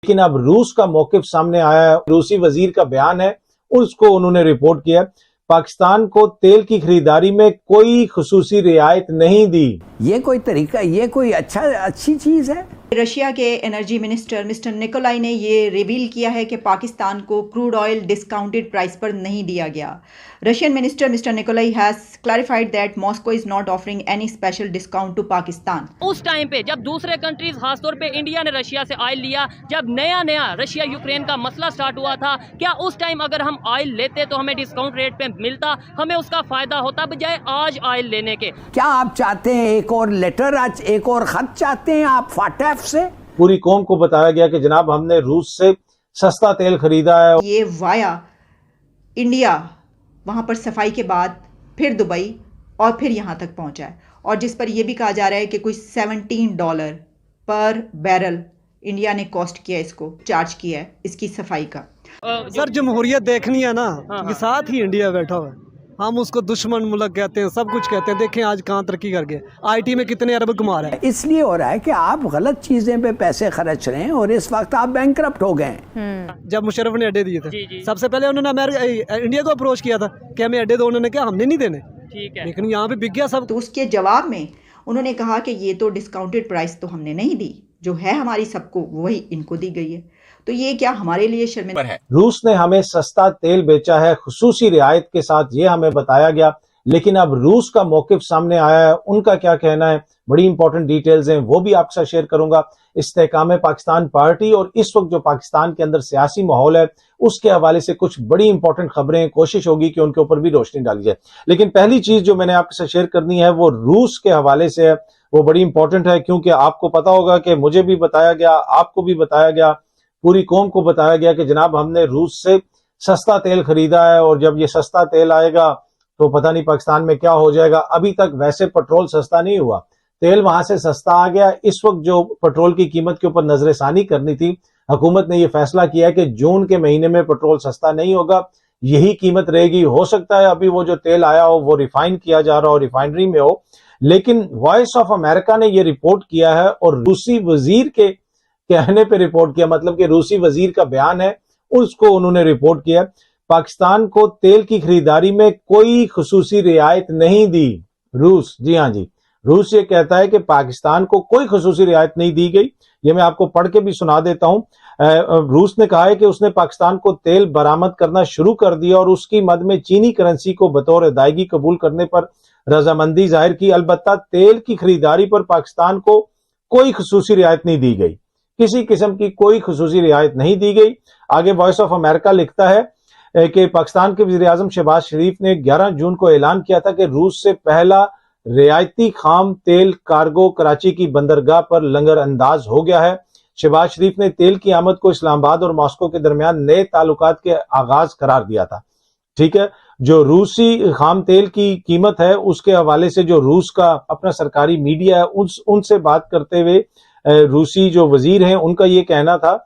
لیکن اب روس کا موقف سامنے آیا ہے، روسی وزیر کا بیان ہے، اس کو انہوں نے رپورٹ کیا ہے، پاکستان کو تیل کی خریداری میں کوئی خصوصی رعایت نہیں دی۔ یہ کوئی طریقہ، یہ کوئی اچھی چیز ہے؟ رشیا کے انرجی منسٹر مسٹر نکولائی نے یہ ریویل کیا ہے کہ پاکستان کو کروڈ آئل ڈسکاؤنٹڈ پرائس پر نہیں دیا گیا۔ Russian minister mister Nikolai has clarified that Moscow is not offering any special discount to Pakistan. اس ٹائم پہ جب دوسرے کنٹریز خاص طور پہ انڈیا نے رشیا سے آئل لیا، جب نیا رشیا یوکرین کا مسئلہ سٹارٹ ہوا تھا، کیا اس ٹائم اگر ہم آئل لیتے تو ہمیں ڈسکاؤنٹ ریٹ پہ ملتا، ہمیں اس کا فائدہ ہوتا بجائے آج آئل لینے کے؟ کیا آپ چاہتے ہیں ایک اور لیٹر، ایک اور خط چاہتے ہیں آپ فاٹیف سے؟ پوری قوم کو بتایا گیا کہ جناب ہم نے روس سے سستا تیل خریدا ہے۔ یہ وایا انڈیا وہاں پر صفائی کے بعد پھر دبئی اور پھر یہاں تک پہنچا ہے، اور جس پر یہ بھی کہا جا رہا ہے کہ کوئی $17 پر بیرل انڈیا نے کاسٹ کیا، اس کو چارج کیا ہے اس کی صفائی کا۔ سر جمہوریت دیکھنی ہے نا، یہ ساتھ ہی انڈیا بیٹھا ہوا ہے، ہم اس کو دشمن ملک کہتے ہیں، سب کچھ کہتے ہیں، دیکھیں آج کہاں ترقی کر گئے، آئی ٹی میں کتنے ارب کما رہے ہیں۔ اس لیے ہو رہا ہے کہ آپ غلط چیزیں پہ پیسے خرچ رہے ہیں اور اس وقت آپ بینکرپٹ ہو گئے ہیں۔ جب مشرف نے اڈے دیے تھے، سب سے پہلے انہوں نے انڈیا کو اپروچ کیا تھا کہ ہمیں اڈے دو، انہوں نے کہا ہم نے نہیں دینے، لیکن یہاں پہ بک گیا سب۔ تو اس کے جواب میں انہوں نے کہا کہ یہ تو ڈسکاؤنٹڈ پرائس تو ہم نے نہیں دی، جو ہے ہماری سب کو وہی ان کو دی گئی ہے، تو یہ کیا ہمارے لیے شرمندہ ہے؟ روس نے ہمیں سستا تیل بیچا ہے خصوصی رعایت کے ساتھ، یہ ہمیں بتایا گیا، لیکن اب روس کا موقف سامنے آیا ہے، ان کا کیا کہنا ہے، بڑی امپورٹنٹ ڈیٹیلز ہیں، وہ بھی آپ کے ساتھ شیئر کروں گا۔ استحکام پاکستان پارٹی اور اس وقت جو پاکستان کے اندر سیاسی ماحول ہے اس کے حوالے سے کچھ بڑی امپورٹنٹ خبریں، کوشش ہوگی کہ ان کے اوپر بھی روشنی ڈالی جائے۔ لیکن پہلی چیز جو میں نے آپ کے ساتھ شیئر کرنی ہے وہ روس کے حوالے سے ہے، وہ بڑی امپورٹنٹ ہے، کیونکہ آپ کو پتا ہوگا کہ مجھے بھی بتایا گیا، آپ کو بھی بتایا گیا، پوری قوم کو بتایا گیا کہ جناب ہم نے روس سے سستا تیل خریدا ہے، اور جب یہ سستا تیل آئے گا تو پتہ نہیں پاکستان میں کیا ہو جائے گا۔ ابھی تک ویسے پیٹرول سستا نہیں ہوا، تیل وہاں سے سستا آ گیا۔ اس وقت جو پیٹرول کی قیمت کے اوپر نظر ثانی کرنی تھی، حکومت نے یہ فیصلہ کیا ہے کہ جون کے مہینے میں پیٹرول سستا نہیں ہوگا، یہی قیمت رہے گی۔ ہو سکتا ہے ابھی وہ جو تیل آیا ہو وہ ریفائن کیا جا رہا ہو، ریفائنری میں ہو، لیکن وائس آف امریکہ نے یہ رپورٹ کیا ہے اور روسی وزیر کے کہنے پہ رپورٹ کیا، مطلب کہ روسی وزیر کا بیان ہے، اس کو انہوں نے رپورٹ کیا، پاکستان کو تیل کی خریداری میں کوئی خصوصی رعایت نہیں دی۔ روس، جی ہاں جی، روس یہ کہتا ہے کہ پاکستان کو کوئی خصوصی رعایت نہیں دی گئی۔ یہ میں آپ کو پڑھ کے بھی سنا دیتا ہوں۔ روس نے کہا ہے کہ اس نے پاکستان کو تیل برآمد کرنا شروع کر دیا اور اس کی مد میں چینی کرنسی کو بطور ادائیگی قبول کرنے پر رضامندی ظاہر کی، البتہ تیل کی خریداری پر پاکستان کو کوئی خصوصی رعایت نہیں دی گئی، کسی قسم کی کوئی خصوصی رعایت نہیں دی گئی۔ آگے وائس آف امریکہ لکھتا ہے کہ پاکستان کے وزیر اعظم شہباز شریف نے 11 جون کو اعلان کیا تھا کہ روس سے پہلا رعایتی خام تیل کارگو کراچی کی بندرگاہ پر لنگر انداز ہو گیا ہے۔ شہباز شریف نے تیل کی آمد کو اسلام آباد اور ماسکو کے درمیان نئے تعلقات کے آغاز قرار دیا تھا۔ ٹھیک ہے، جو روسی خام تیل کی قیمت ہے اس کے حوالے سے جو روس کا اپنا سرکاری میڈیا ہے ان سے بات کرتے ہوئے روسی جو وزیر ہیں ان کا یہ کہنا تھا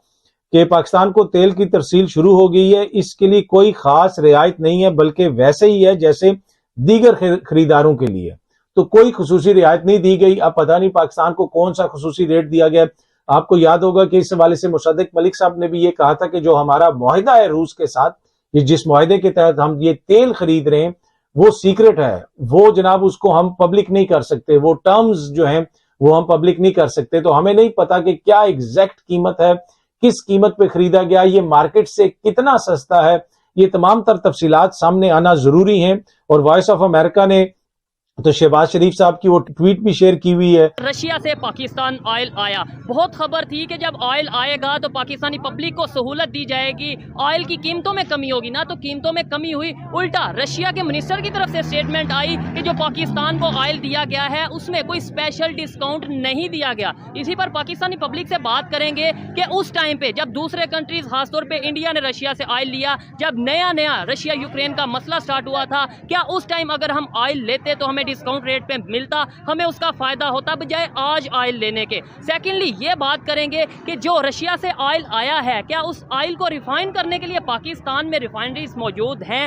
کہ پاکستان کو تیل کی ترسیل شروع ہو گئی ہے، اس کے لیے کوئی خاص رعایت نہیں ہے، بلکہ ویسے ہی ہے جیسے دیگر خریداروں کے لیے، تو کوئی خصوصی رعایت نہیں دی گئی۔ اب پتہ نہیں پاکستان کو کون سا خصوصی ریٹ دیا گیا۔ آپ کو یاد ہوگا کہ اس حوالے سے مصدق ملک صاحب نے بھی یہ کہا تھا کہ جو ہمارا معاہدہ ہے روس کے ساتھ، جس معاہدے کے تحت ہم یہ تیل خرید رہے ہیں وہ سیکرٹ ہے، وہ جناب اس کو ہم پبلک نہیں کر سکتے، وہ ٹرمز جو ہیں وہ ہم پبلک نہیں کر سکتے، تو ہمیں نہیں پتا کہ کیا ایگزیکٹ قیمت ہے، کس قیمت پہ خریدا گیا، یہ مارکیٹ سے کتنا سستا ہے، یہ تمام تر تفصیلات سامنے آنا ضروری ہیں۔ اور وائس آف امریکہ نے تو شہباز شریف صاحب کی وہ ٹویٹ بھی شیئر کی ہوئی ہے۔ رشیا سے پاکستان آئل آیا، بہت خبر تھی کہ جب آئل آئے گا تو پاکستانی پبلک کو سہولت دی جائے گی، آئل کی قیمتوں میں کمی ہوگی، نہ تو قیمتوں میں کمی ہوئی، الٹا رشیا کے منسٹر کی طرف سے سٹیٹمنٹ آئی کہ جو پاکستان کو آئل دیا گیا ہے اس میں کوئی اسپیشل ڈسکاؤنٹ نہیں دیا گیا۔ اسی پر پاکستانی پبلک سے بات کریں گے کہ اس ٹائم پہ جب دوسرے کنٹریز خاص طور پہ انڈیا نے رشیا سے آئل لیا، جب نیا رشیا یوکرین کا مسئلہ سٹارٹ ہوا تھا، کیا اس ٹائم اگر ہم آئل لیتے تو ہمیں ڈسکاؤنٹ ریٹ پہ ملتا، ہمیں اس کا فائدہ ہوتا بجائے آج آئل لینے کے؟ سیکنڈلی یہ بات کریں گے کہ جو رشیا سے آئل آیا ہے کیا اس آئل کو ریفائن کرنے کے لیے پاکستان میں ریفائنریز موجود ہیں